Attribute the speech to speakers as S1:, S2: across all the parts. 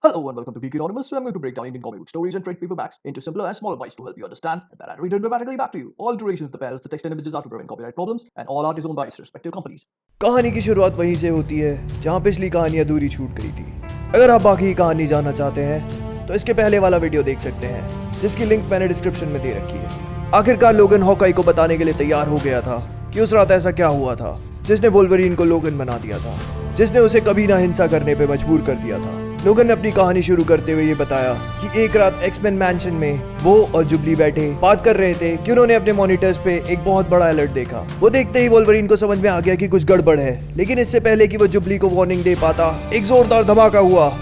S1: Hello and welcome to Geek Anonymous, where I'm going to break down Indian comic book stories and trade paperbacks into simpler and smaller bites to help you understand, and then I'll read it dramatically back to you. All durations, the pairs, the text and images are to prevent copyright problems, and all art is owned by its respective companies.
S2: कहानी की शुरुआत वहीं से होती है जहां पिछली कहानी अधूरी छूट गई थी। अगर आप बाकी की कहानी जानना चाहते हैं तो इसके पहले वाला वीडियो देख सकते हैं, जिसकी लिंक मैंने डिस्क्रिप्शन में दे रखी है। आखिरकार लोगन हॉकाई को बताने के लिए तैयार हो गया था कि उस रात ऐसा क्या हुआ था जिसने वोल्वरीन को लोगन बना दिया था, जिसने उसे कभी ना हिंसा करने पे मजबूर कर दिया था। लोगन ने अपनी कहानी शुरू करते हुए ये बताया कि एक रात एक्समैन मैंशन में वो और जुबली बैठे बात कर रहे थे कि उन्होंने अपने मॉनिटर्स पे एक बहुत बड़ा अलर्ट देखा। वो देखते ही वोल्वरीन को समझ में आ गया कि कुछ गड़बड़ है, लेकिन इससे पहले कि वो जुबली को वार्निंग दे पाता, एक जोरदार धमाका हुआ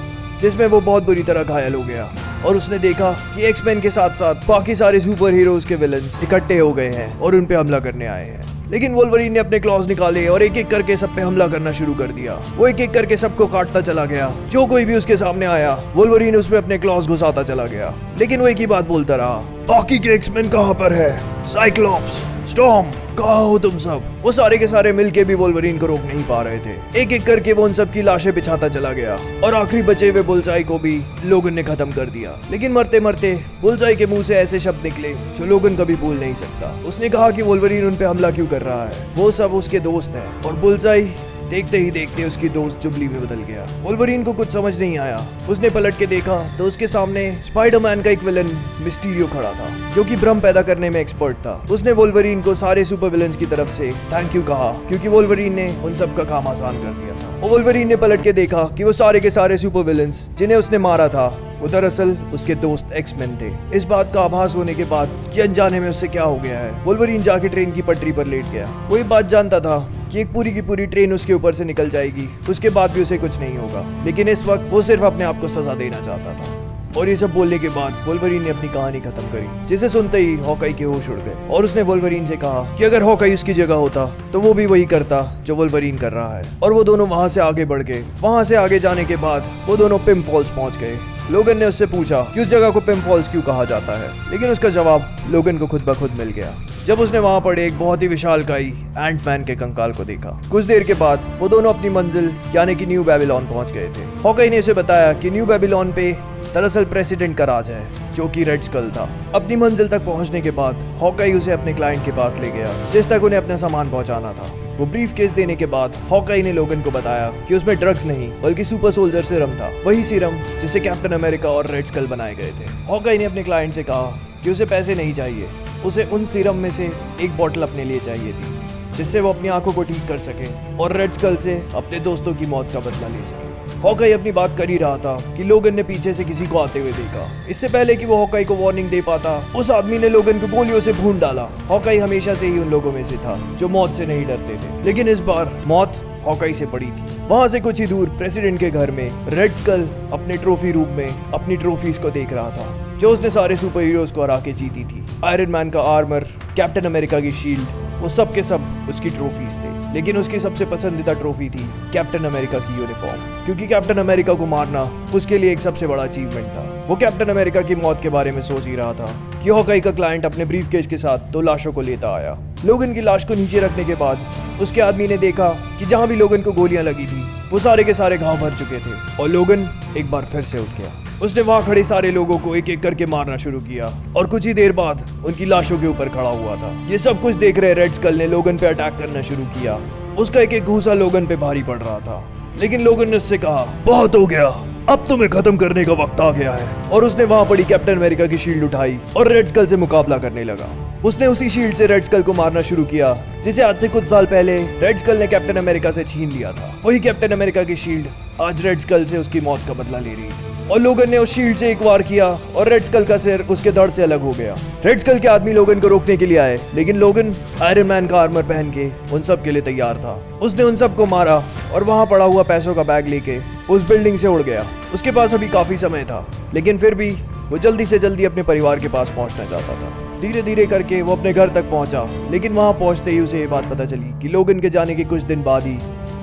S2: जिसमें वो बहुत बुरी तरह घायल हो गया और उसने देखा कि एक्समैन के साथ साथ बाकी सारे सुपर हीरोज के विलन्स इकट्ठे हो गए हैं और उन पे हमला करने आए हैं। लेकिन वोल्वरीन ने अपने क्लॉज निकाले और एक एक करके सब पे हमला करना शुरू कर दिया। वो एक एक करके सबको काटता चला गया। जो कोई भी उसके सामने आया, वोल्वरीन उसमें अपने क्लॉज घुसाता चला गया। लेकिन वो एक ही बात बोलता रहा, बाकी के एक्समैन कहाँ पर है? साइक्लॉप्स, स्टॉर्म, कहाँ हो तुम सब? वो सारे के सारे मिलके भी वोल्वरीन को रोक नहीं पा रहे थे। एक एक करके वो उन सब की लाशें बिछाता चला गया और आखिरी बचे हुए बुलसाई को भी लोगन ने खत्म कर दिया। लेकिन मरते मरते बुलसाई के मुंह से ऐसे शब्द निकले जो लोगन कभी भूल नहीं सकता। उसने कहा कि वोल्वरीन उन पे हमला क्यों कर रहा है, वो सब उसके दोस्त हैं। और बुलसाई देखते ही देखते उसकी दोस्त जुबली में बदल गया। वोल्वरीन को कुछ समझ नहीं आया। उसने पलट के देखा तो उसके सामने स्पाइडरमैन का एक विलन मिस्टीरियो खड़ा था, जो कि भ्रम पैदा करने में एक्सपर्ट था। उसने वोल्वरीन को सारे सुपर विलन्स की तरफ से थैंक यू कहा, क्योंकि वोल्वरीन ने उन सब का काम आसान कर दिया था। और वोल्वरीन ने पलट के देखा कि वो सारे के सारे सुपर विलन्स जिन्हें उसने मारा था वो दरअसल उसके दोस्त एक्समैन थे। इस बात का आभास होने के बाद कि अनजाने में उससे क्या हो गया है, वोल्वरीन जाके ट्रेन की पटरी पर लेट गया। वो ये बात जानता था कि एक पूरी की पूरी ट्रेन उसके ऊपर से निकल जाएगी, उसके बाद भी उसे कुछ नहीं होगा। लेकिन इस वक्त वो सिर्फ अपने आप को सजा देना चाहता था। और ये सब बोलने के बाद वोल्वरीन ने अपनी कहानी खत्म करी, जिसे सुनते ही हॉकाई के होश उड़ गए और उसने वोल्वरीन से कहा कि अगर हॉकाई उसकी जगह होता तो वो भी वही करता जो वोल्वरीन कर रहा है। और वो दोनों वहां से आगे बढ़ गए। वहां से आगे जाने के बाद वो दोनों पिम फॉल्स पहुंच गए। लोगन ने उससे पूछा कि उस जगह को पिम फॉल्स क्यों कहा जाता है, लेकिन उसका जवाब लोगन को खुद ब खुद मिल गया जब उसने वहां पड़े एक बहुत ही विशालकाय एंटमैन के कंकाल को देखा। कुछ देर के बाद वो दोनों अपनी मंजिल यानी कि न्यू बेबीलोन पहुंच गए थे। हॉकाई ने उसे बताया कि न्यू बेबीलोन पे दरअसल प्रेसिडेंट का राज है, जो कि रेड स्कल था। अपनी मंजिल तक पहुंचने के बाद हॉकाई उसे अपने क्लाइंट के पास ले गया, जिस तक उन्हें अपना सामान पहुंचाना था। वो ब्रीफ केस देने के बाद हॉकाई ने लोगन को बताया कि उसमें ड्रग्स नहीं बल्कि सुपर सोल्जर सीरम था, वही सीरम जिसे कैप्टन अमेरिका और रेड स्कल बनाए गए थे। हॉकाई ने अपने क्लाइंट से कहा कि उसे पैसे नहीं चाहिए, उसे उन सीरम में से एक बोतल अपने लिए चाहिए थी, जिससे वो अपनी आंखों को ठीक कर सके और रेड स्कल से अपने दोस्तों की मौत का बदला ले सके। हॉकाई अपनी बात कर ही रहा था कि लोगन ने पीछे से किसी को आते हुए देखा। इससे पहले कि वो हॉकाई को वार्निंग दे पाता, उस आदमी ने लोगन को गोलियों से भून डाला। हॉकाई हमेशा से ही उन लोगों में से था जो मौत से नहीं डरते थे, लेकिन इस बार मौत हॉकाई से पड़ी थी। वहां से कुछ ही दूर प्रेसिडेंट के घर में रेड स्कल अपने ट्रॉफी रूम में अपनी ट्रॉफीज को देख रहा था, जो उसने सारे सुपर हीरोज को हरा के जीती थी। आयरन मैन का आर्मर, कैप्टन अमेरिका की शील्ड, वो सब के सब उसकी ट्रॉफीज थे। लेकिन उसकी सबसे पसंदीदा ट्रॉफी थी कैप्टन अमेरिका की यूनिफॉर्म, क्योंकि कैप्टन अमेरिका को मारना उसके लिए एक सबसे बड़ा अचीवमेंट था। वो कैप्टन अमेरिका की मौत के बारे में सोच ही रहा था कि हॉकाई का क्लाइंट अपने ब्रीफकेस के साथ 2 लाशों को लेता आया। लोगन की लाश को नीचे रखने के बाद उसके आदमी ने देखा कि जहां भी लोगन को गोलियां लगी थी वो सारे के सारे घाव भर चुके थे। और लोगन एक बार फिर से उठ गया। उसने वहां खड़े सारे लोगों को एक एक करके मारना शुरू किया और कुछ ही देर बाद उनकी लाशों के ऊपर खड़ा हुआ था। ये सब कुछ देख रहे रेड स्कल ने लोगन पे अटैक करना शुरू किया। उसका एक एक घूसा लोगन पे भारी पड़ रहा था, लेकिन लोगन ने उससे कहा, बहुत हो गया, अब तुम्हें खत्म करने का वक्त आ गया है। और उसने वहां पड़ी कैप्टन अमेरिका की शील्ड उठाई और रेड स्कल से मुकाबला करने लगा। उसने उसी शील्ड से रेड स्कल को मारना शुरू किया, जिसे आज से कुछ साल पहले रेड स्कल ने कैप्टन अमेरिका से छीन लिया था। वही कैप्टन अमेरिका की शील्ड आज रेड स्कल से उसकी मौत का बदला ले रही थी। और लोगन ने उस शील्ड से एक वार किया और रेड स्कल का सिर उसके धड़ से अलग हो गया। रेड स्कल के आदमी लोगन को रोकने के लिए आए, लेकिन लोगन आयरन मैन का आर्मर पहन के उन सब के लिए तैयार था। उसने उन सब को मारा और वहां पड़ा हुआ पैसों का बैग लेके उस बिल्डिंग से उड़ गया। उसके पास अभी काफी समय था, लेकिन फिर भी वो जल्दी से जल्दी अपने परिवार के पास पहुंचना चाहता था। धीरे धीरे करके वो अपने घर तक पहुंचा, लेकिन वहां पहुंचते ही उसे ये बात पता चली कि लोगन के जाने के कुछ दिन बाद ही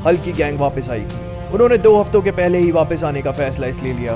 S2: हल्क की गैंग वापस आई थी। उन्होंने 2 हफ्तों के पहले ही वापस आने का फैसला इसलिए लिया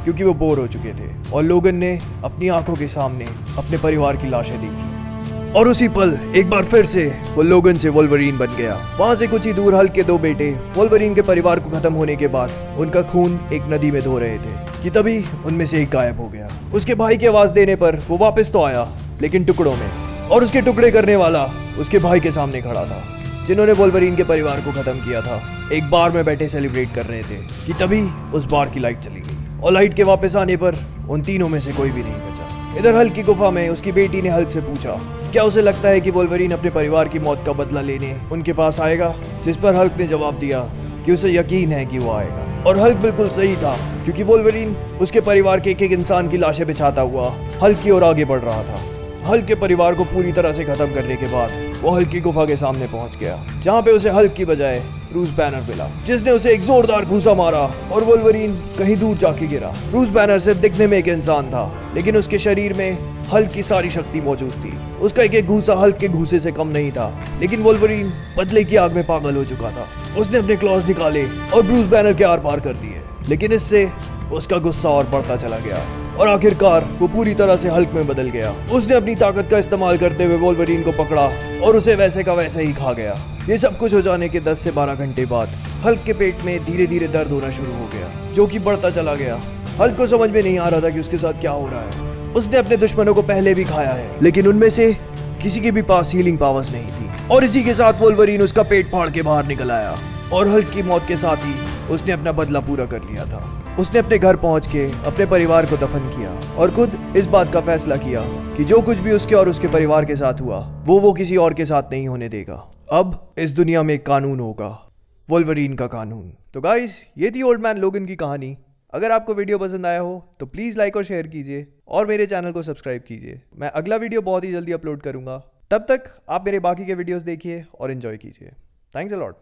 S2: क्योंकि वो बोर हो चुके थे। और लोगन ने अपनी आंखों के सामने अपने परिवार की लाशें देखी। और उसी पल एक बार फिर से वो लोगन से वोल्वरीन बन गया। वहां से कुछ ही दूर हल्क के 2 बेटे वोल्वरीन के परिवार को खत्म होने के बाद उनका खून एक नदी में धो रहे थे कि तभी उनमें से एक गायब हो गया। उसके भाई की आवाज देने पर वो वापस तो आया, लेकिन टुकड़ों में, और उसके टुकड़े करने वाला उसके भाई के सामने खड़ा था, जिन्होंने वोल्वरीन के परिवार को खत्म किया था। एक बार में बैठे सेलिब्रेट कर रहे थे कि तभी उस बार की लाइट चली गई, और लाइट के वापस आने पर उन तीनों में से कोई भी नहीं बचा। इधर हल्क की गुफा में उसकी बेटी ने हल्क से पूछा क्या उसे लगता है कि वोल्वरीन अपने परिवार की मौत का बदला लेने उनके पास आएगा, जिस पर हल्क ने जवाब दिया कि उसे यकीन है कि वो आएगा। और हल्क बिल्कुल सही था, क्योंकि वोल्वरीन उसके परिवार के एक इंसान की लाशें बिछाता हुआ हल्क की ओर आगे बढ़ रहा था। हल्क के परिवार को पूरी तरह से खत्म करने के बाद वो हल्क की गुफा के सामने पहुंच गया, जहां पे उसे हल्क की बजाय ब्रूस बैनर मिला, जिसने उसे एक जोरदार घूंसा मारा और वोल्वरीन कहीं दूर जाके गिरा। ब्रूस बैनर सिर्फ दिखने में एक इंसान था, लेकिन उसके शरीर में हल्क की सारी शक्ति मौजूद थी। उसका एक एक घूंसा हल्क के घूंसे से कम नहीं था, लेकिन वोल्वरीन बदले की आग में पागल हो चुका था। उसने अपने क्लॉज निकाले और ब्रूस बैनर के आर पार कर दिए, लेकिन इससे उसका गुस्सा और बढ़ता चला गया और आखिरकार वो पूरी तरह से हल्क में बदल गया। उसने अपनी ताकत का इस्तेमाल करते हुए वोल्वरीन को पकड़ा और उसे वैसे का वैसे ही खा गया। ये सब कुछ हो जाने के 10 से 12 घंटे बाद हल्क के पेट में धीरे धीरे दर्द होना शुरू हो गया, जो कि बढ़ता चला गया। हल्क को समझ में नहीं आ रहा था कि उसके साथ क्या हो रहा है। उसने अपने दुश्मनों को पहले भी खाया है, लेकिन उनमें से किसी के भी पास हीलिंग पावर्स नहीं थी। और इसी के साथ वोल्वरीन उसका पेट फाड़ के बाहर निकल आया, और हल्क की मौत के साथ ही उसने अपना बदला पूरा कर लिया था। उसने अपने घर पहुंच के अपने परिवार को दफन किया और खुद इस बात का फैसला किया कि जो कुछ भी उसके और उसके परिवार के साथ हुआ वो किसी और के साथ नहीं होने देगा। अब इस दुनिया में एक कानून होगा, वोल्वरीन का कानून। तो गाइस, ये थी ओल्ड मैन लोगन की कहानी। अगर आपको वीडियो पसंद आया हो तो प्लीज़ लाइक और शेयर कीजिए और मेरे चैनल को सब्सक्राइब कीजिए। मैं अगला वीडियो बहुत ही जल्दी अपलोड करूंगा। तब तक आप मेरे बाकी के वीडियोस देखिए और एंजॉय कीजिए। Thanks a lot.